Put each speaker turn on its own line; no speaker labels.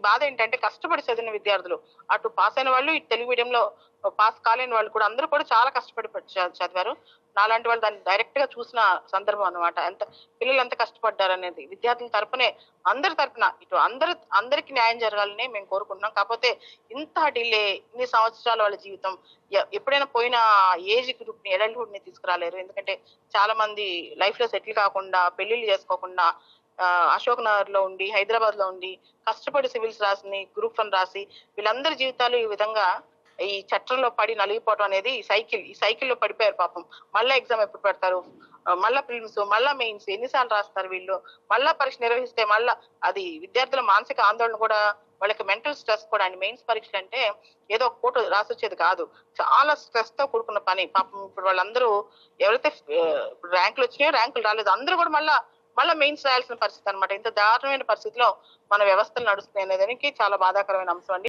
బాధ ఏంటంటే కష్టపడి చదివిన విద్యార్థులు అటు పాస్ అయిన వాళ్ళు ఇటు తెలుగు మీడియంలో పాస్ కాలేని వాళ్ళు కూడా అందరూ కూడా చాలా కష్టపడి చదివారు. నాలాంటి వాళ్ళు దాన్ని డైరెక్ట్ గా చూసిన సందర్భం అనమాట. ఎంత పిల్లలు ఎంత కష్టపడ్డారు అనేది విద్యార్థుల తరపునే అందరి తరపున ఇటు అందరికి న్యాయం జరగాలని మేము కోరుకుంటున్నాం. కాకపోతే ఇంత డిలే ఇన్ని సంవత్సరాల వాళ్ళ జీవితం ఎప్పుడైనా పోయిన ఏజ్ గ్రూప్ ని అడల్ట్హుడ్ ని తీసుకురాలేరు. ఎందుకంటే చాలా మంది లైఫ్ లో సెటిల్ కాకుండా పెళ్లిళ్ళు చేసుకోకుండా అశోక్ నగర్ లో ఉండి హైదరాబాద్ లో ఉండి కష్టపడి సివిల్స్ రాసి గ్రూప్ 1 రాసి వీళ్ళందరి జీవితాలు ఈ విధంగా ఈ చట్టంలో పడి నలిగిపోవడం అనేది ఈ సైకిల్ లో పడిపోయారు పాపం. మళ్ళా ఎగ్జామ్ ఎప్పుడు పెడతారు, మళ్ళా ప్రిలిమ్స్, మళ్ళా మెయిన్స్ ఎన్నిసార్లు రాస్తారు వీళ్ళు, మళ్ళా పరీక్ష నిర్వహిస్తే మళ్ళా అది విద్యార్థుల మానసిక ఆందోళన కూడా, వాళ్ళకి మెంటల్ స్ట్రెస్ కూడా. అండి మెయిన్స్ పరీక్షలు అంటే ఏదో ఒక పూట రాసొచ్చేది కాదు, చాలా స్ట్రెస్ తో కూడుకున్న పని. పాపం ఇప్పుడు వాళ్ళందరూ ఎవరైతే ర్యాంకులు వచ్చినాయో ర్యాంకులు రాలేదు అందరూ కూడా మళ్ళా మెయిన్స్ రాయాల్సిన పరిస్థితి అనమాట. ఇంత దారుణమైన పరిస్థితిలో మన వ్యవస్థలు నడుస్తున్నాయి అనేదానికి చాలా బాధాకరమైన అంశం అండి.